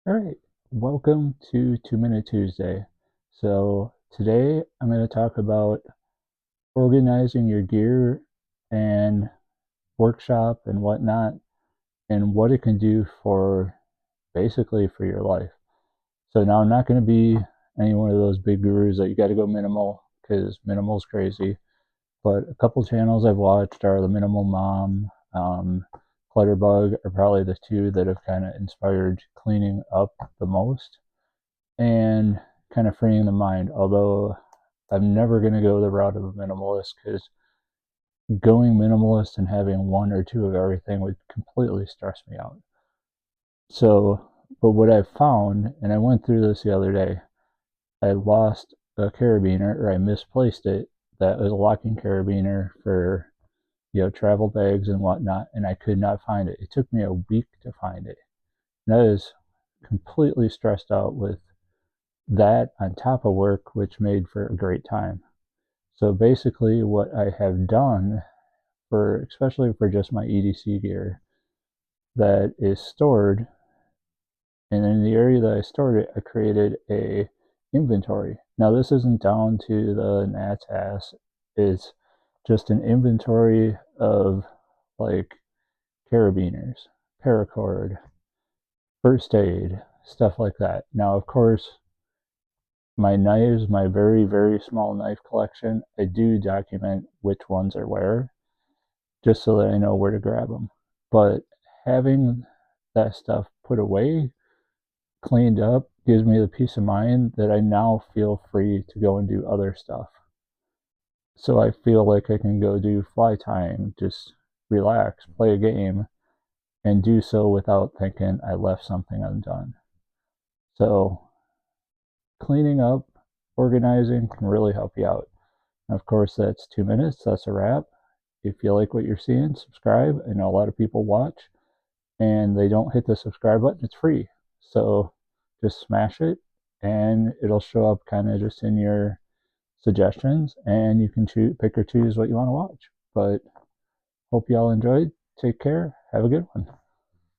All right, welcome to 2 Minute Tuesday. So, today I'm going to talk about organizing your gear and workshop and whatnot and what it can do for basically for your life. So, now I'm not going to be any one of those big gurus that you got to go minimal because minimal's crazy. But a couple channels I've watched are the Minimal Mom, Clutterbug are probably the two that have kind of inspired cleaning up the most and kind of freeing the mind. Although I'm never going to go the route of a minimalist because going minimalist and having one or two of everything would completely stress me out. So, but what I've found, and I went through this the other day, I lost a carabiner or I misplaced it. That was a locking carabiner for travel bags and whatnot, and I could not find it. It took me a week to find it. And I was completely stressed out with that on top of work, which made for a great time. So basically, what I have done for, especially for just my EDC gear that is stored, and in the area that I stored it, I created a inventory. Now this isn't down to the gnat's ass. It's just an inventory of like carabiners, paracord, first aid, stuff like that. Now, of course, my knives, my very, very small knife collection, I do document which ones are where, just so that I know where to grab them. But having that stuff put away, cleaned up, gives me the peace of mind that I now feel free to go and do other stuff. So I feel like I can go do fly tying, just relax, play a game, and do so without thinking I left something undone. So cleaning up, organizing can really help you out. Of course, that's 2 minutes. That's a wrap. If you like what you're seeing, subscribe. I know a lot of people watch and they don't hit the subscribe button. It's free. So just smash it and it'll show up kind of just in your suggestions and you can pick or choose what you want to watch. But hope you all enjoyed. Take care. Have a good one.